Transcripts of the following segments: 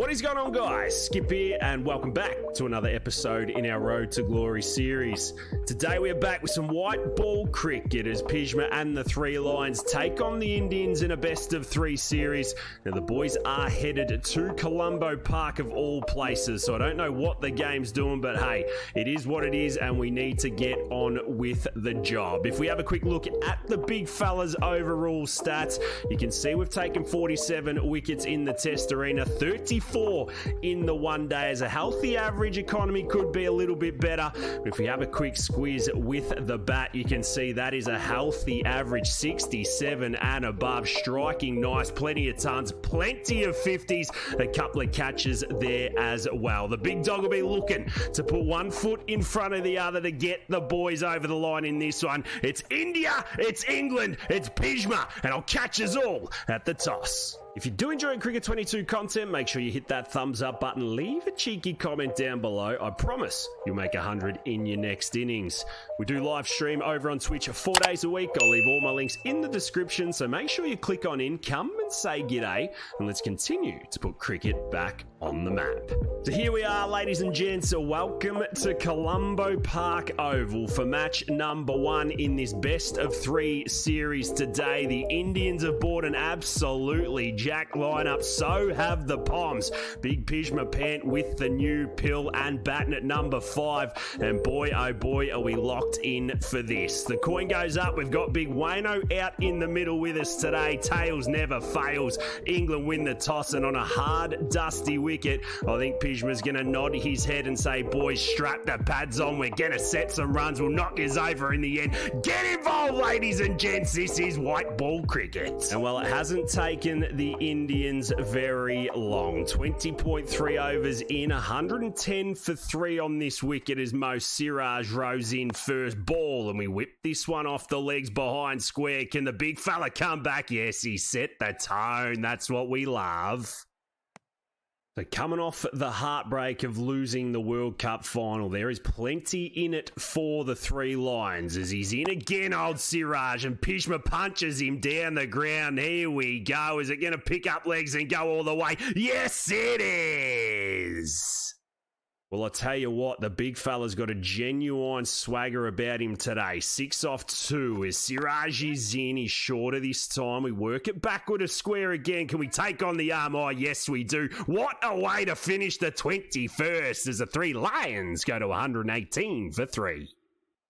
What is going on, guys? Skip here, and welcome back to another episode in our Road to Glory series. Today we are back with some white ball cricket as Pishma and the Three Lions take on the Indians in a best of three series. Now the boys are headed to Colombo Park of all places, so I don't know what the game's doing, but hey, it is what it is and we need to get on with the job. If we have a quick look at the big fella's overall stats, you can see we've taken 47 wickets in the test arena, 34 in the one day. As a healthy average economy could be a little bit better, but if we have a quick squeeze with the bat, you can see that is a healthy average, 67 and above, striking nice, plenty of tons, plenty of 50s, a couple of catches there as well. The big dog will be looking to put one foot in front of the other to get the boys over the line in this one. It's India, it's England, it's Pjizma, and I'll catch us all at the toss. If you do enjoy Cricket 22 content, make sure you hit that thumbs up button, leave a cheeky comment down below. I promise you'll make 100 in your next innings. We do live stream over on Twitch 4 days a week. I'll leave all my links in the description, so make sure you click on in, come and say g'day, and let's continue to put cricket back on the map. So here we are, ladies and gents. Welcome to Colombo Park Oval for match number 1 in this best of 3 series today. The Indians have bought an absolutely jack lineup, so have the Poms. Big Pishma Pant with the new pill and batting at number 5, and boy oh boy are we locked in for this. The coin goes up. We've got big Wayno out in the middle with us today. Tails never fails. England win the toss, and on a hard dusty wicket, I think Pishma's gonna nod his head and say, boys, strap the pads on, we're gonna set some runs, we'll knock us over in the end. Get involved, ladies and gents, this is white ball cricket. And well, it hasn't taken the Indians very long. 20.3 overs in, 110 for 3 on this wicket as Mo Siraj rose in first ball, and we whipped this one off the legs behind square. Can the big fella come back? Yes, he set the tone. That's what we love. So coming off the heartbreak of losing the World Cup final, there is plenty in it for the Three Lions as he's in again, old Siraj, and Pishma punches him down the ground. Here we go. Is it going to pick up legs and go all the way? Yes, it is. Well, I tell you what, the big fella's got a genuine swagger about him today. 6 off 2 as Siraj is in. He's shorter this time. We work it backward of square again. Can we take on the arm? Oh, yes, we do. What a way to finish the 21st as the Three Lions go to 118 for 3.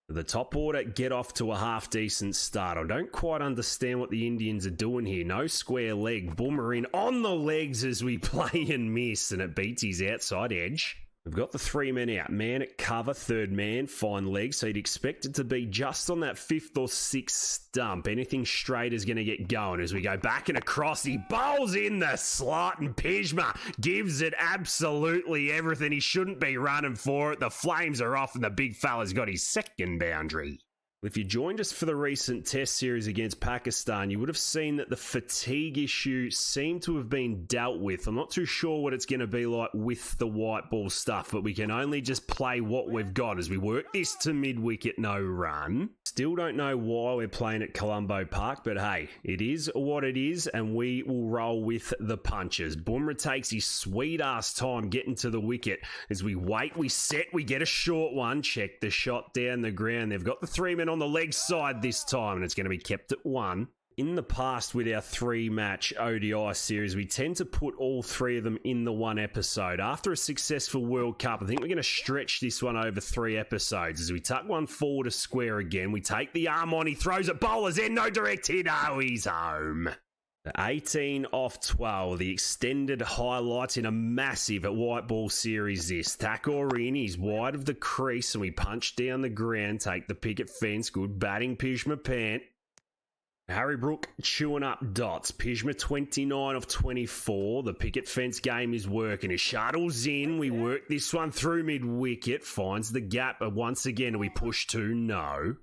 The top order get off to a half-decent start. I don't quite understand what the Indians are doing here. No square leg. Boomer in on the legs as we play and miss, and it beats his outside edge. We've got the 3 men out. Man at cover, third man, fine leg. So you'd expect it to be just on that 5th or 6th stump. Anything straight is going to get going as we go back and across. He bowls in the slot, and Pishma gives it absolutely everything. He shouldn't be running for it. The flames are off, and the big fella's got his second boundary. If you joined us for the recent test series against Pakistan, you would have seen that the fatigue issue seemed to have been dealt with. I'm not too sure what it's going to be like with the white ball stuff, but we can only just play what we've got as we work this to mid-wicket, no run. Still don't know why we're playing at Colombo Park, but hey, it is what it is, and we will roll with the punches. Bumrah takes his sweet-ass time getting to the wicket. As we wait, we set, we get a short one. Check the shot down the ground. They've got the 3 men on the leg side this time, and it's going to be kept at 1. In the past, with our 3-match ODI series, we tend to put all 3 of them in the one episode. After a successful World Cup, I think we're going to stretch this one over 3 episodes. As we tuck one forward to square again, we take the arm on, he throws it, bowler's in, no direct hit, oh, he's home. 18 off 12, the extended highlights in a massive white ball series this. Thakur in, he's wide of the crease, and we punch down the ground, take the picket fence. Good batting, Pishma Pant. Harry Brook chewing up dots. Pishma 29 off 24. The picket fence game is working. His shuttle's in. We work this one through mid-wicket. Finds the gap, but once again, we push to no.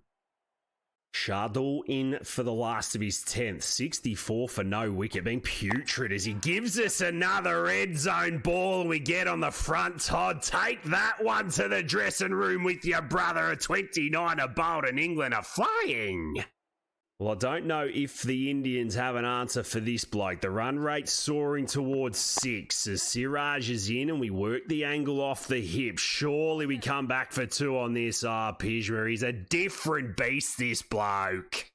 Shardul in for the last of his 10th. 64 for no wicket. Being putrid as he gives us another red zone ball, and we get on the front. Todd, take that one to the dressing room with your brother. A 29er bowled, and England are flying. Well, I don't know if the Indians have an answer for this bloke. The run rate soaring towards 6 as Siraj is in and we work the angle off the hip. Surely we come back for 2 on this. Pishma, he's a different beast, this bloke.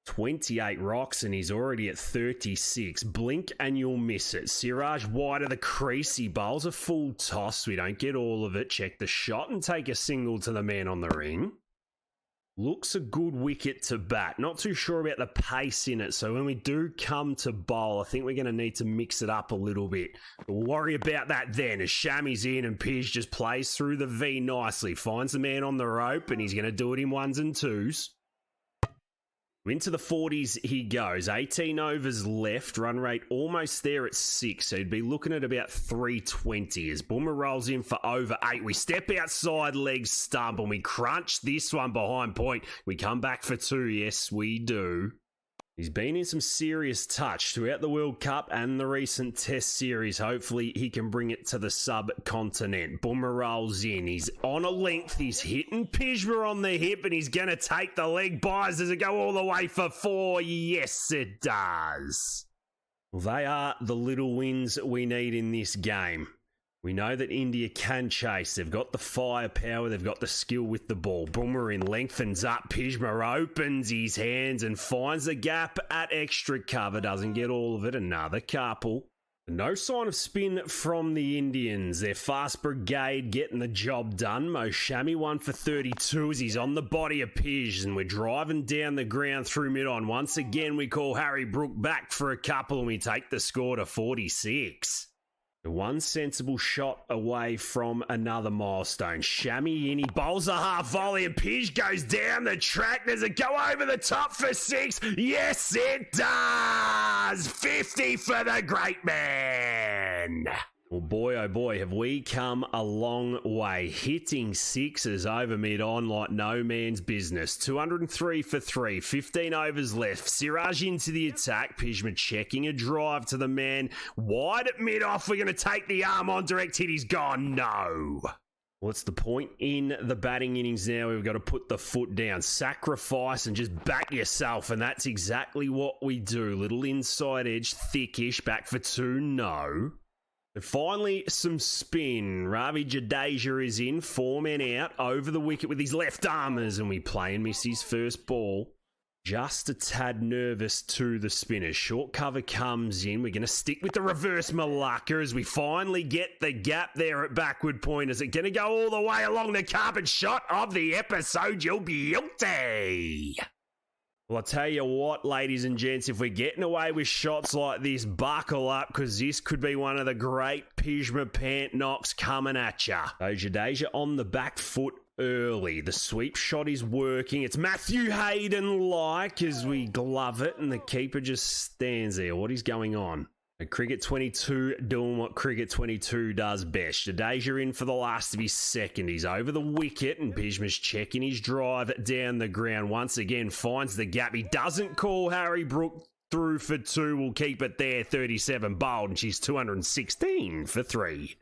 28 rocks and he's already at 36. Blink and you'll miss it. Siraj wide of the crease. He bowls a full toss. We don't get all of it. Check the shot and take a single to the man on the ring. Looks a good wicket to bat. Not too sure about the pace in it. So when we do come to bowl, I think we're going to need to mix it up a little bit. We'll worry about that then as Shami's in and Pij just plays through the V nicely. Finds the man on the rope and he's going to do it in 1s and 2s. Into the 40s he goes. 18 overs left. Run rate almost there at 6. So he'd be looking at about 320. As Boomer rolls in for over 8. We step outside leg stump and we crunch this one behind point. We come back for 2. Yes, we do. He's been in some serious touch throughout the World Cup and the recent Test series. Hopefully he can bring it to the subcontinent. Boomer rolls in. He's on a length. He's hitting Pishma on the hip and he's going to take the leg byes. Does it go all the way for 4? Yes, it does. Well, they are the little wins we need in this game. We know that India can chase. They've got the firepower. They've got the skill with the ball. Boomer in lengthens up. Pishma opens his hands and finds the gap at extra cover. Doesn't get all of it. Another couple. No sign of spin from the Indians. Their fast brigade getting the job done. Mo Shami 1 for 32 as he's on the body of Pij. And we're driving down the ground through mid-on. Once again, we call Harry Brook back for a couple and we take the score to 46. One sensible shot away from another milestone. Shami in, he bowls a half volley and Pij goes down the track. Does it go over the top for 6? Yes, it does! 50 for the great man! Well, boy, oh boy, have we come a long way. Hitting 6s over mid-on like no man's business. 203 for 3, 15 overs left. Siraj into the attack. Pishma checking a drive to the man. Wide at mid-off. We're going to take the arm on. Direct hit. He's gone. No. Well, it's the point in the batting innings now. We've got to put the foot down. Sacrifice and just back yourself. And that's exactly what we do. Little inside edge, thickish. Back for 2. No. And finally, some spin. Ravi Jadeja is in, 4 men out, over the wicket with his left armers, and we play and miss his first ball. Just a tad nervous to the spinners. Short cover comes in. We're going to stick with the reverse Malacca as we finally get the gap there at backward point. Is it going to go all the way along the carpet? Shot of the episode, you'll be guilty. Well, I'll tell you what, ladies and gents, if we're getting away with shots like this, buckle up, because this could be one of the great Pjizma Pant knocks coming at ya. So Jadeja on the back foot early. The sweep shot is working. It's Matthew Hayden-like as we glove it, and the keeper just stands there. What is going on? Cricket 22 doing what Cricket 22 does best. Jadeja in for the last of his second. He's over the wicket and Pishma's checking his drive down the ground. Once again, finds the gap. He doesn't call Harry Brook through for 2. We'll keep it there. 37 bowled and she's 216 for 3.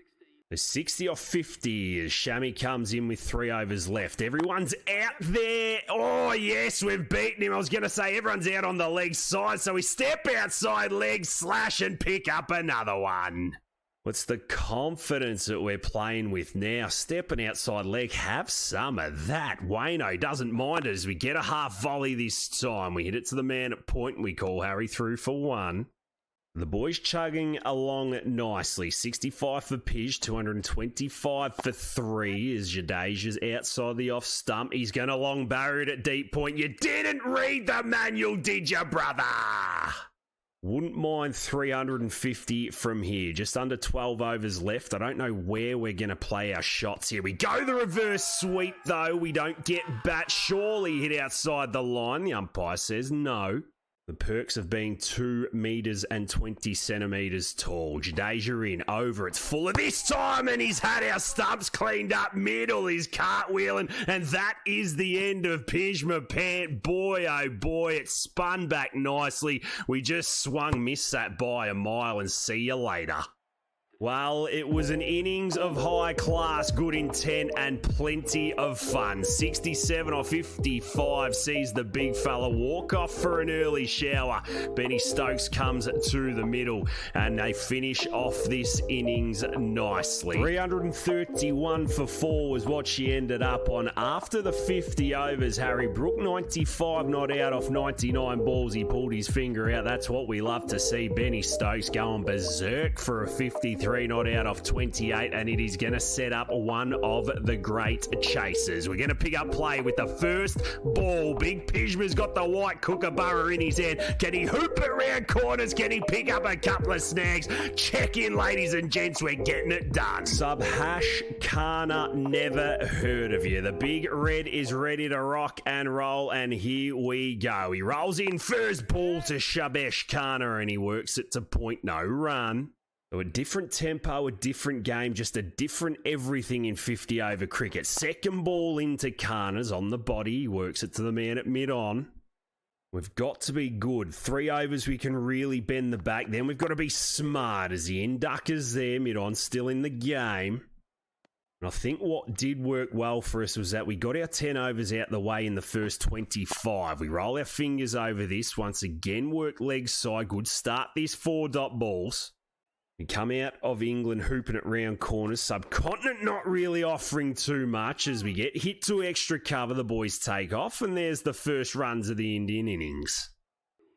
The 60 off 50 as Shami comes in with 3 overs left. Everyone's out there. Oh, yes, we've beaten him. I was going to say everyone's out on the leg side, so we step outside leg, slash, and pick up another one. What's the confidence that we're playing with now? Stepping outside leg, have some of that. Wayno doesn't mind it as we get a half volley this time. We hit it to the man at point and we call Harry through for 1. The boys chugging along nicely. 65 for Pij, 225 for 3 as Jadeja's outside the off stump. He's going to long barrier it at deep point. You didn't read the manual, did you, brother? Wouldn't mind 350 from here. Just under 12 overs left. I don't know where we're going to play our shots here. We go the reverse sweep, though. We don't get bat. Surely hit outside the line. The umpire says no. The perks of being 2 meters and 20 centimeters tall. Jadeja in, over, it's full of this time, and he's had our stumps cleaned up middle. He's cartwheeling, and that is the end of Pjizma Pant. Boy, oh boy, it spun back nicely. We just swung, missed that by a mile, and see you later. Well, it was an innings of high class, good intent, and plenty of fun. 67 off 55 sees the big fella walk off for an early shower. Benny Stokes comes to the middle, and they finish off this innings nicely. 331 for 4 was what she ended up on. After the 50 overs, Harry Brook, 95 not out off 99 balls. He pulled his finger out. That's what we love to see. Benny Stokes going berserk for a 53. Not out off 28, and it is going to set up one of the great chasers. We're going to pick up play with the first ball. Big Pishma's got the white kookaburra in his hand. Can he hoop it around corners? Can he pick up a couple of snags? Check in, ladies and gents. We're getting it done. Subhash Kana, never heard of you. The big red is ready to rock and roll, and here we go. He rolls in first ball to Shabesh Kana, and he works it to point, no run. So a different tempo, a different game, just a different everything in 50 over cricket. Second ball into Kana's on the body. He works it to the man at mid-on. We've got to be good. 3 overs, we can really bend the back. Then we've got to be smart as the inducker's there, mid-on, still in the game. And I think what did work well for us was that we got our 10 overs out the way in the first 25. We roll our fingers over this. Once again, work legs side. Good start these 4-dot balls. We come out of England hooping it round corners. Subcontinent not really offering too much as we get hit to extra cover. The boys take off, and there's the first runs of the Indian innings.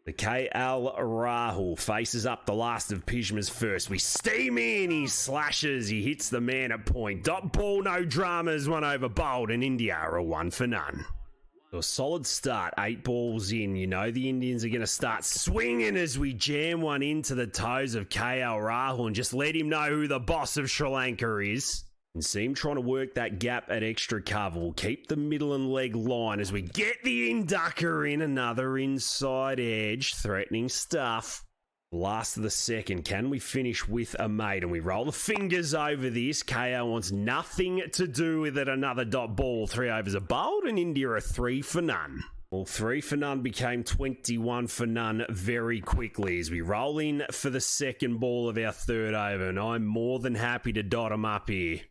The KL Rahul faces up the last of Pishma's first. We steam in, he slashes, he hits the man at point. Dot ball, no dramas, one over bowled, and India are a 1 for none. So a solid start, 8 balls in. You know the Indians are going to start swinging as we jam one into the toes of KL Rahul and just let him know who the boss of Sri Lanka is. And see him trying to work that gap at extra cover. We'll keep the middle and leg line as we get the inducker in. Another inside edge, threatening stuff. Last of the second, can we finish with a mate? And we roll the fingers over this. KO wants nothing to do with it. Another dot ball. 3 overs are bowled, and India are 3 for none. Well, 3 for none became 21 for none very quickly as we roll in for the second ball of our third over. And I'm more than happy to dot them up here.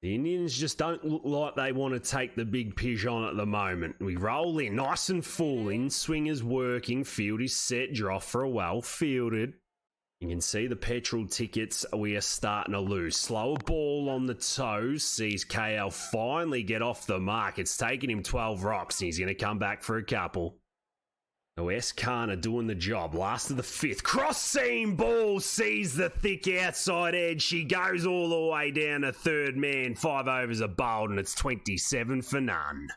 The Indians just don't look like they want to take the big Pij on at the moment. We roll in, nice and full, in swingers working, field is set, draw for a well fielded. You can see the petrol tickets we are starting to lose. Slower ball on the toes, sees KL finally get off the mark. It's taken him 12 rocks and he's going to come back for a couple. So Kana doing the job. Last of the 5th. Cross seam ball sees the thick outside edge. She goes all the way down to third man. 5 overs are bowled and it's 27 for none.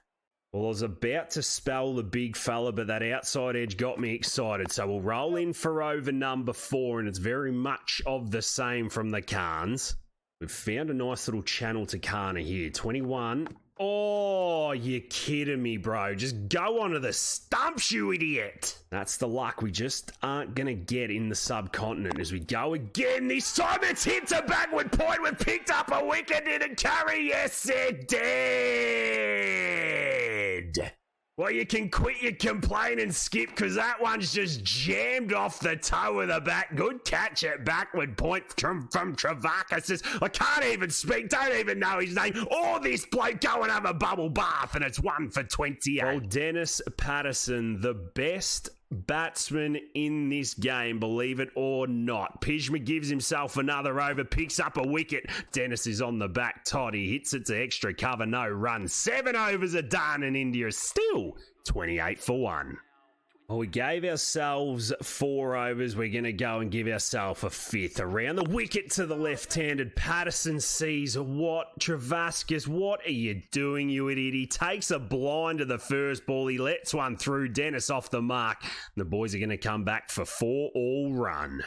Well, I was about to spell the big fella, but that outside edge got me excited. So we'll roll in for over number 4, and it's very much of the same from the Khans. We've found a nice little channel to Kana here. 21. Oh, you're kidding me, bro. Just go onto the stumps, you idiot. That's the luck we just aren't going to get in the subcontinent as we go again. This time it's hit to backward point. We've picked up a wicket. Did it carry? Yes, it did. Well, you can quit your complaint and skip because that one's just jammed off the toe of the bat. Good catch at backward point from Travakis. I can't even speak, don't even know his name. Or this bloke go and have a bubble bath, and it's 1 for 28. Well, Dennis Patterson, the best batsman in this game, believe it or not. Pjizma gives himself another over, picks up a wicket. Dennis is on the back tot. He hits it to extra cover, no run. 7 overs are done, and India is still 28 for 1. Well, we gave ourselves 4 overs. We're going to go and give ourselves a 5th. Around the wicket to the left-handed. Patterson sees what? Travakis, what are you doing, you idiot? He takes a blind to the first ball. He lets one through. Dennis off the mark. The boys are going to come back for 4 all run.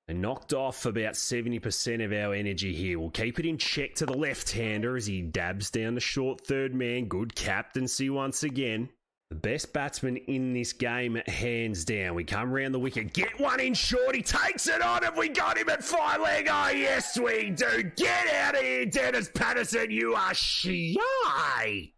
They knocked off about 70% of our energy here. We'll keep it in check to the left-hander as he dabs down the short third man. Good captaincy once again. The best batsman in this game, hands down. We come round the wicket. Get one in short. He takes it on. Have we got him at 5 leg? Oh, yes, we do. Get out of here, Dennis Patterson. You are shite.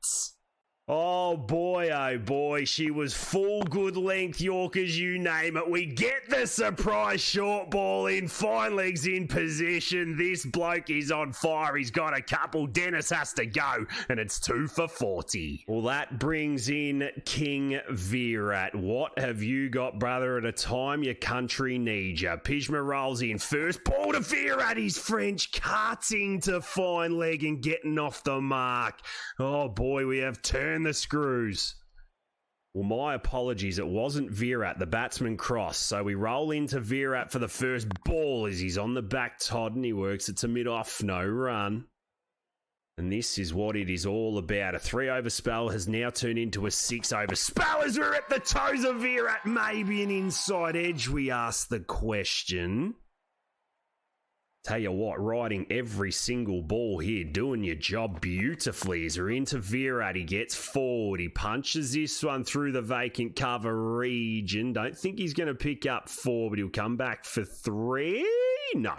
Oh boy, she was full good length Yorkers, you name it. We get the surprise short ball in, fine legs in position. This bloke is on fire. He's got a couple. Dennis has to go, and it's 2 for 40. Well, that brings in King Virat. What have you got, brother, at a time your country needs you? Pishma rolls in. First ball to Virat. He's French, cutting to fine leg and getting off the mark. Oh boy, we have turned the screws. Well, my apologies. It wasn't Virat. The batsman crossed. So we roll into Virat for the first ball as he's on the back Todd and he works it to mid-off. No run. And this is what it is all about. A 3-over spell has now turned into a 6-over spell as we're at the toes of Virat. Maybe an inside edge, we ask the question. Tell you what, riding every single ball here, doing your job beautifully as we're into Virat. He gets forward. He punches this one through the vacant cover region. Don't think he's going to pick up 4, but he'll come back for 3. No.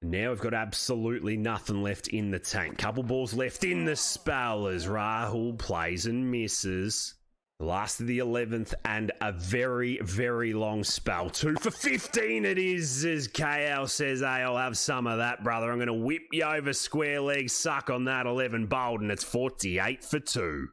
Now we've got absolutely nothing left in the tank. Couple balls left in the spell as Rahul plays and misses. The last of the 11th and a very, very long spell. 2 for 15 it is, as KL says, hey, I'll have some of that, brother. I'm going to whip you over square leg, suck on that 11 bowled, and it's 48 for 2.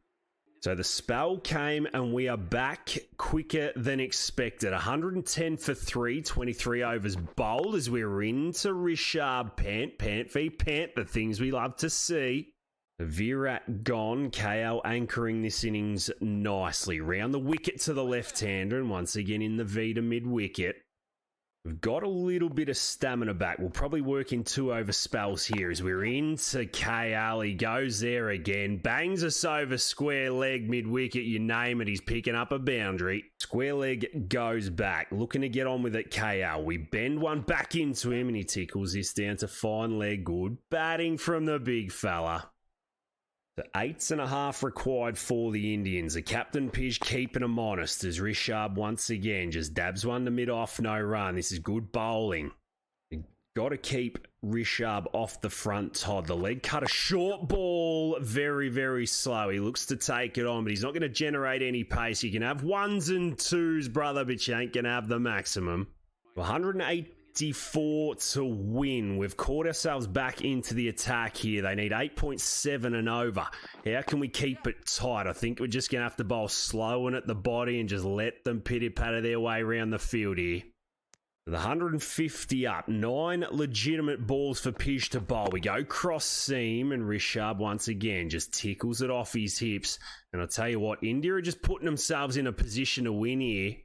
So the spell came and we are back quicker than expected. 110 for 3, 23 overs bowled as we're into Rishabh Pant. Pant v Pant, the things we love to see. Virat gone, KL anchoring this innings nicely. Round the wicket to the left-hander and once again in the V to mid-wicket. We've got a little bit of stamina back. We'll probably work in 2-over spells here as we're into KL. He goes there again, bangs us over square leg, mid-wicket, you name it. He's picking up a boundary. Square leg goes back, looking to get on with it, KL. We bend one back into him and he tickles this down to fine leg. Good batting from the big fella. The 8.5 required for the Indians. The captain Pij keeping them honest as Rishabh once again just dabs one to mid-off, no run. This is good bowling. You got to keep Rishabh off the front, Todd. The leg cut, a short ball, very, very slow. He looks to take it on, but he's not going to generate any pace. You can have 1s and 2s, brother, but you ain't going to have the maximum. 184 to win. We've caught ourselves back into the attack here. They need 8.7 and over. How can we keep it tight? I think we're just going to have to bowl slow and at the body and just let them pitter-patter their way around the field here. The 150 up. 9 legitimate balls for Pij to bowl. We go cross seam and Rishabh once again just tickles it off his hips. And I'll tell you what, India are just putting themselves in a position to win here.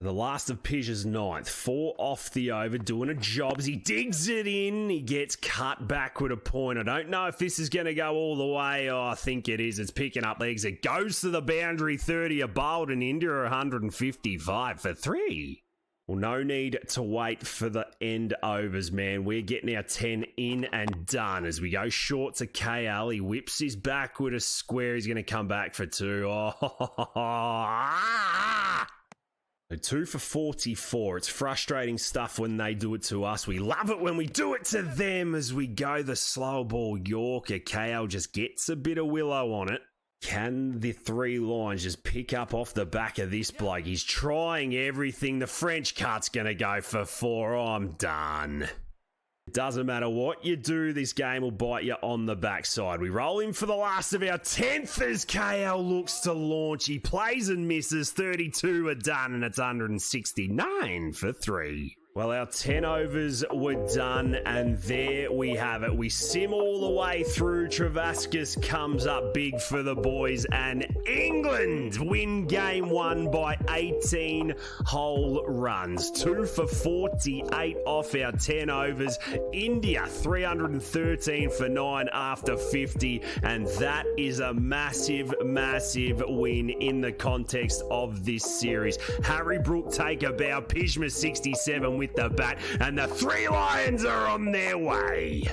The last of Pij's 9th. 4 off the over, doing a job as he digs it in. He gets cut back with a point. I don't know if this is going to go all the way. Oh, I think it is. It's picking up legs. It goes to the boundary. 30 are bowled and India are 155 for 3. Well, no need to wait for the end overs, man. We're getting our 10 in and done as we go short to KL. He whips his back with a square. He's going to come back for 2. Oh, 2 for 44. It's frustrating stuff when they do it to us. We love it when we do it to them as we go the slow ball Yorker. KL just gets a bit of willow on it. Can the 3 lines just pick up off the back of this bloke? He's trying everything. The French cut's going to go for 4. I'm done. It doesn't matter what you do, this game will bite you on the backside. We roll in for the last of our 10th as KL looks to launch. He plays and misses. 32 are done and it's 169 for 3. Well, our 10 overs were done, and there we have it. We sim all the way through. Travascus comes up big for the boys, and England win game 1 by 18 whole runs. 2 for 48 off our 10 overs. India, 313 for 9 after 50, and that is a massive, massive win in the context of this series. Harry Brook take a bow, Pishma 67 with the bat, and the 3 Lions are on their way.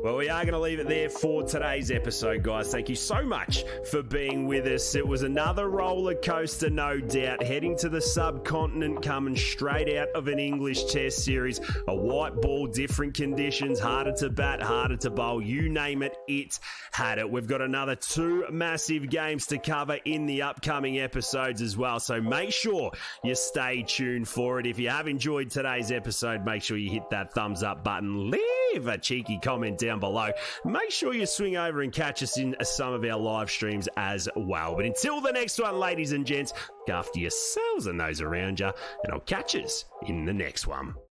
Well, we are going to leave it there for today's episode, guys. Thank you so much for being with us. It was another roller coaster, no doubt. Heading to the subcontinent, coming straight out of an English Test series. A white ball, different conditions, harder to bat, harder to bowl. You name it, it had it. We've got another 2 massive games to cover in the upcoming episodes as well. So make sure you stay tuned for it. If you have enjoyed today's episode, make sure you hit that thumbs up button. Leave a cheeky comment down below. Make sure you swing over and catch us in some of our live streams as well. But until the next one, ladies and gents, look after yourselves and those around you, and I'll catch us in the next one.